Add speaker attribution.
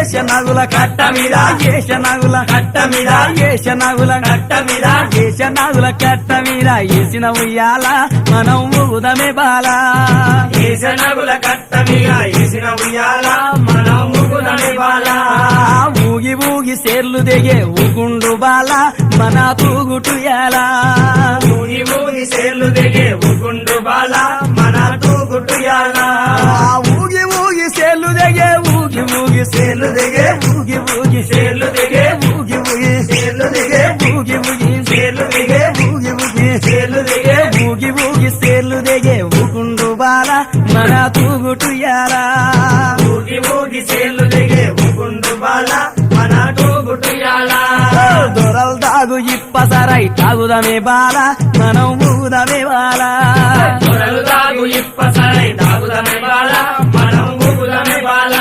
Speaker 1: ఏషనాగుల కట్ట మీద ఏషనాగుల కట్ట మీద ఏషనాగుల కట్ట మీద ఏషనాగుల కట్ట మీద ఏసిన ఉయ్యాల మనం ఊగుదమే బాల
Speaker 2: ఏషనాగుల కట్ట మీద ఏసిన ఉయ్యాల మనం ఊగుదమే బాల
Speaker 1: ఊగి ఊగి సేర్లు దిగే ఊగుండు బాల మన తూగుటుయాల
Speaker 2: ఊగి ఊగి సేర్లు దిగే ఊగుండు బాల మన తూగుటుయాల
Speaker 1: ఊగి ఊగి సేర్లు దిగే ఊగి ఊగి సేర్లు దిగే ఊగి ఊగి సేర్లు దిగే ఊగి ఊగి సేర్లు దిగే ఊగి ఊగి సేర్లు దిగే ఊగి ఊగి సేర్లు దిగే ఊగి ఊగి సేర్లు దిగే ఊగుండు బాల మన తూగుటుయాల
Speaker 2: ఊగి ఊగి సేర్లు దిగే ఊగుండు బాల మన తూగుటుయాల
Speaker 1: దొరలు తాగు ఇప్పసరై తాగుదమే బాల మనం ఊగుదమే బాల
Speaker 2: దొరలు తాగు ఇప్పసరై తాగుదమే బాల మనం ఊగుదమే బాల